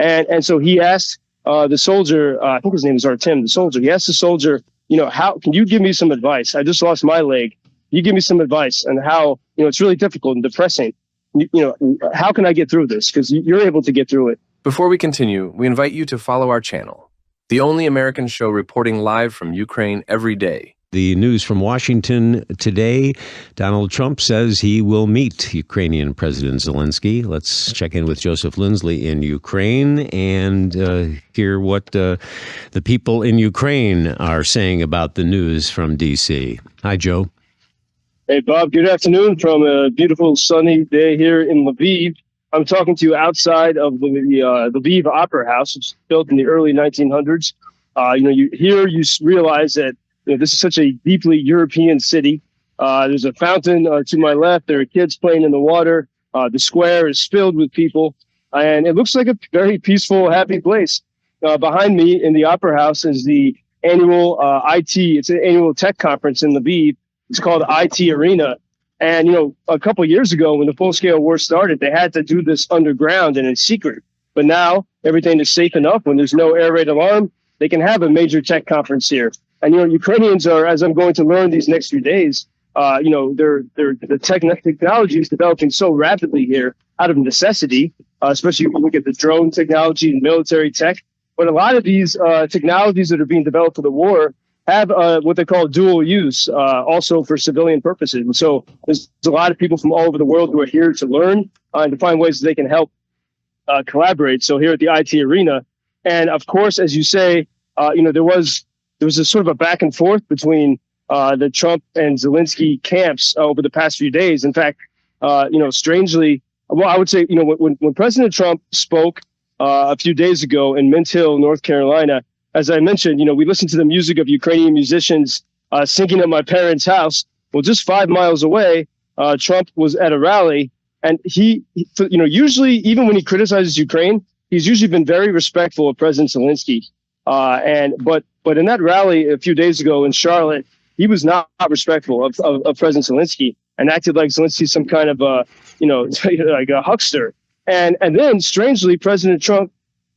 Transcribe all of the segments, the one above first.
And so he asked the soldier, I think his name is Artem, the soldier. He asked the soldier, how can you give me some advice? I just lost my leg. You give me some advice on how, it's really difficult and depressing. How can I get through this? Because you're able to get through it. Before we continue, we invite you to follow our channel, the only American show reporting live from Ukraine every day. The news from Washington today, Donald Trump says he will meet Ukrainian President Zelensky. Let's check in with Joseph Lindsley in Ukraine and hear what the people in Ukraine are saying about the news from D.C. Hi, Joe. Hey, Bob. Good afternoon from a beautiful sunny day here in Lviv. I'm talking to you outside of the Lviv Opera House, which was built in the early 1900s. You realize that this is such a deeply European city. There's a fountain to my left. There are kids playing in the water. The square is filled with people, and it looks like a very peaceful, happy place. Behind me in the Opera House is the annual it's an annual tech conference in Lviv. It's called IT Arena. And, a couple of years ago when the full-scale war started, they had to do this underground and in secret. But now everything is safe enough. When there's no air raid alarm, they can have a major tech conference here. And, Ukrainians are, as I'm going to learn these next few days, the technology is developing so rapidly here out of necessity, especially when you look at the drone technology and military tech. But a lot of these technologies that are being developed for the war have what they call dual use, also for civilian purposes. And so there's a lot of people from all over the world who are here to learn and to find ways that they can help collaborate. So here at the IT Arena, and of course, as you say, there was a sort of a back and forth between the Trump and Zelensky camps over the past few days. In fact, strangely, I would say, when President Trump spoke a few days ago in Mint Hill, North Carolina, as I mentioned, we listened to the music of Ukrainian musicians singing at my parents' house. Well, just 5 miles away, Trump was at a rally, and he usually, even when he criticizes Ukraine, he's usually been very respectful of President Zelensky. But in that rally a few days ago in Charlotte, he was not respectful of President Zelensky and acted like Zelensky's some kind of like a huckster. And then strangely, President Trump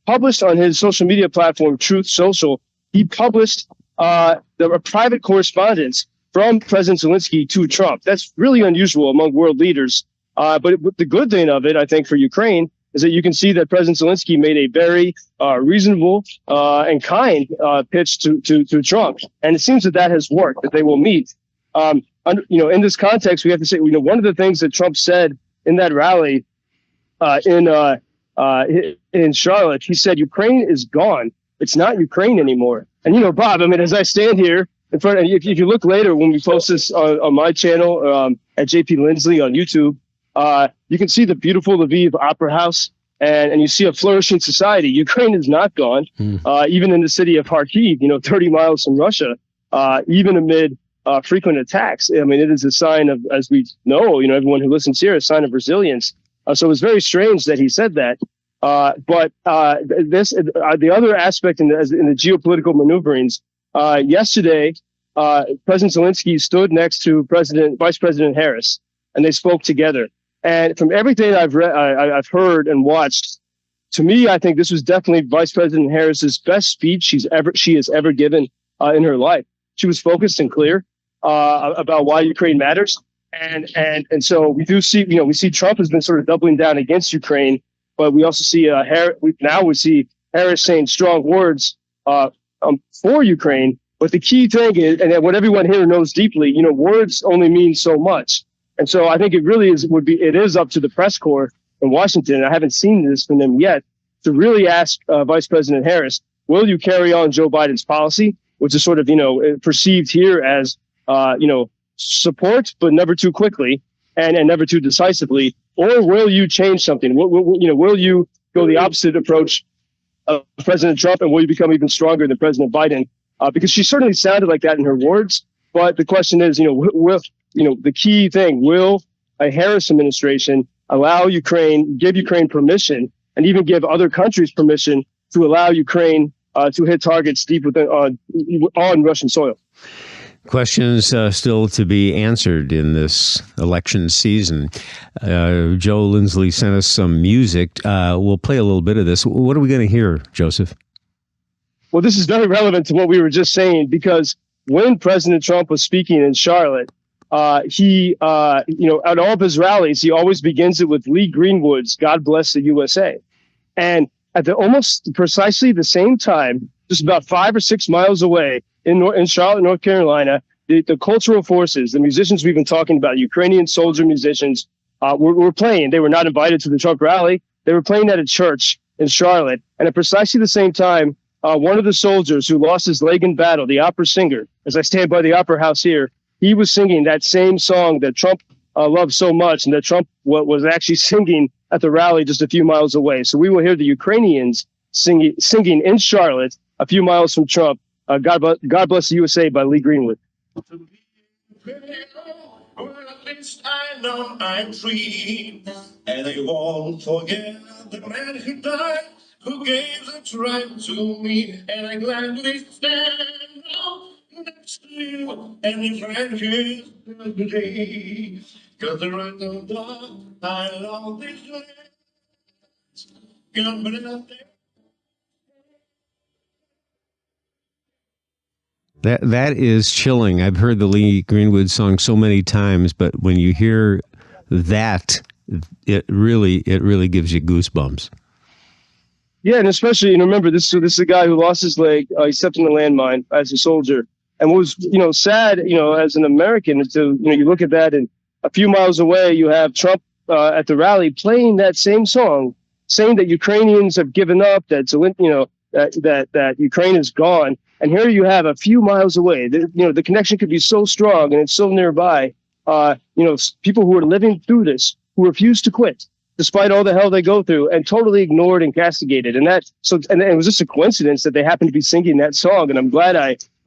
published on his social media platform, Truth Social, he published a private correspondence from President Zelensky to Trump. That's really unusual among world leaders. But the good thing of it, I think, for Ukraine is that you can see that President Zelensky made a very reasonable and kind pitch to Trump. And it seems that has worked, that they will meet. In this context, we have to say, one of the things that Trump said in that rally in Charlotte, he said, Ukraine is gone. It's not Ukraine anymore. And, Bob, as I stand here in front of you, if you look later when we post this on my channel at JP Lindsley on YouTube, you can see the beautiful Lviv Opera House, and you see a flourishing society. Ukraine is not gone, even in the city of Kharkiv, 30 miles from Russia, even amid frequent attacks. It is a sign of, as we know, everyone who listens here, a sign of resilience. So it was very strange that he said that. But the other aspect in the geopolitical maneuverings, yesterday, President Zelensky stood next to Vice President Harris, and they spoke together. And from everything I've read, I've heard and watched, to me, I think this was definitely Vice President Harris's best speech she has ever given in her life. She was focused and clear about why Ukraine matters. And so we do see, we see Trump has been sort of doubling down against Ukraine, but we also see we see Harris saying strong words for Ukraine. But the key thing is, and what everyone here knows deeply, words only mean so much. And so I think it really it is up to the press corps in Washington. I haven't seen this from them yet to really ask Vice President Harris, will you carry on Joe Biden's policy, which is sort of, perceived here as, support, but never too quickly and never too decisively, or will you change something? Will you go the opposite approach of President Trump, and will you become even stronger than President Biden? Because she certainly sounded like that in her words. But the question is, the key thing, will a Harris administration allow Ukraine, give Ukraine permission, and even give other countries permission to allow Ukraine to hit targets deep within on Russian soil? Questions still to be answered in this election season. Joe Lindsley sent us some music. We'll play a little bit of this. What are we going to hear, Joseph? Well, this is very relevant to what we were just saying, because when President Trump was speaking in Charlotte, he, at all of his rallies, he always begins it with Lee Greenwood's "God Bless the USA." And at almost precisely the same time, just about 5 or 6 miles away in Charlotte, North Carolina, the cultural forces, the musicians we've been talking about, Ukrainian soldier musicians, were playing. They were not invited to the Trump rally. They were playing at a church in Charlotte. And at precisely the same time, one of the soldiers who lost his leg in battle, the opera singer, as I stand by the Opera House here, he was singing that same song that Trump loved so much, and that Trump was actually singing at the rally just a few miles away. So we will hear the Ukrainians singing in Charlotte, a few miles from Trump, God Bless the USA by Lee Greenwood. Well, at least I know I'm free, and I won't forget the man who died, who gave that right to me, and I gladly stand next to you, and if I hear the day, 'cause the right of God, I love this land. God bless them. That is chilling. I've heard the Lee Greenwood song so many times, but when you hear that, it really gives you goosebumps. Yeah, and especially, remember, this is a guy who lost his leg. He stepped in a landmine as a soldier, and what was sad, as an American, to you look at that, and a few miles away you have Trump at the rally playing that same song, saying that Ukrainians have given up, that that Ukraine is gone. And here you have a few miles away. The connection could be so strong and it's so nearby. People who are living through this, who refuse to quit despite all the hell they go through, and totally ignored and castigated. And it was just a coincidence that they happened to be singing that song. And I'm glad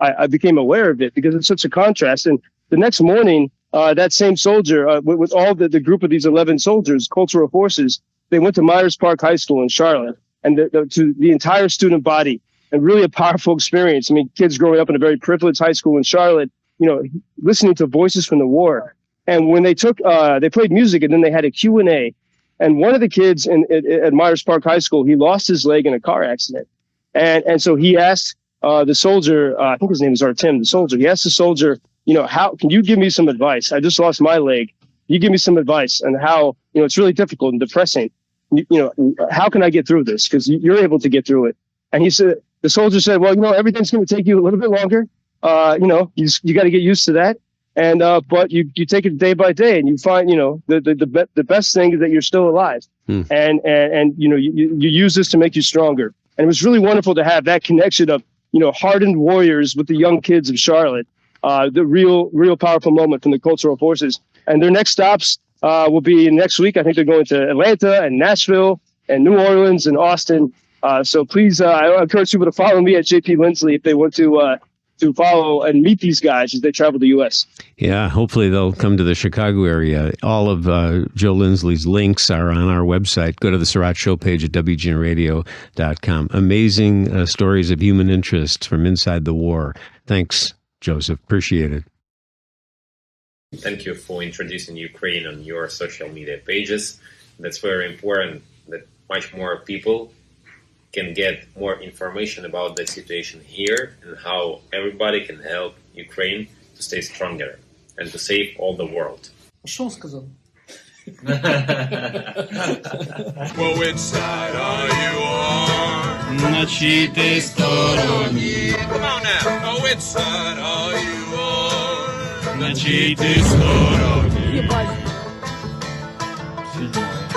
I became aware of it, because it's such a contrast. And the next morning, that same soldier, with all the group of these 11 soldiers, cultural forces, they went to Myers Park High School in Charlotte, and to the entire student body. And really a powerful experience. I mean, kids growing up in a very privileged high school in Charlotte, listening to voices from the war. And when they played music, and then they had a Q&A. And one of the kids at Myers Park High School, he lost his leg in a car accident. And so he asked the soldier, I think his name is Artem, the soldier. He asked the soldier, how can you give me some advice? I just lost my leg. You give me some advice on how, it's really difficult and depressing. How can I get through this? Because you're able to get through it. And the soldier said, well, everything's going to take you a little bit longer. You got to get used to that. And, but you take it day by day, and you find, the best thing is that you're still alive. And you use this to make you stronger. And it was really wonderful to have that connection of, hardened warriors with the young kids of Charlotte. The real powerful moment from the cultural forces. And their next stops will be next week. I think they're going to Atlanta and Nashville and New Orleans and Austin. So please, I encourage people to follow me at JP Lindsley if they want to follow and meet these guys as they travel the U.S. Yeah, hopefully they'll come to the Chicago area. All of Joe Lindsley's links are on our website. Go to the Sirott Show page at WGNradio.com. Amazing stories of human interest from inside the war. Thanks, Joseph. Appreciate it. Thank you for introducing Ukraine on your social media pages. That's very important, that much more people can get more information about the situation here and how everybody can help Ukraine to stay stronger and to save all the world. Что он сказал? Well, which side are you on? На чьей ты стороне? Come on now. Oh, which side are you on? На чьей ты стороне? Седьмая.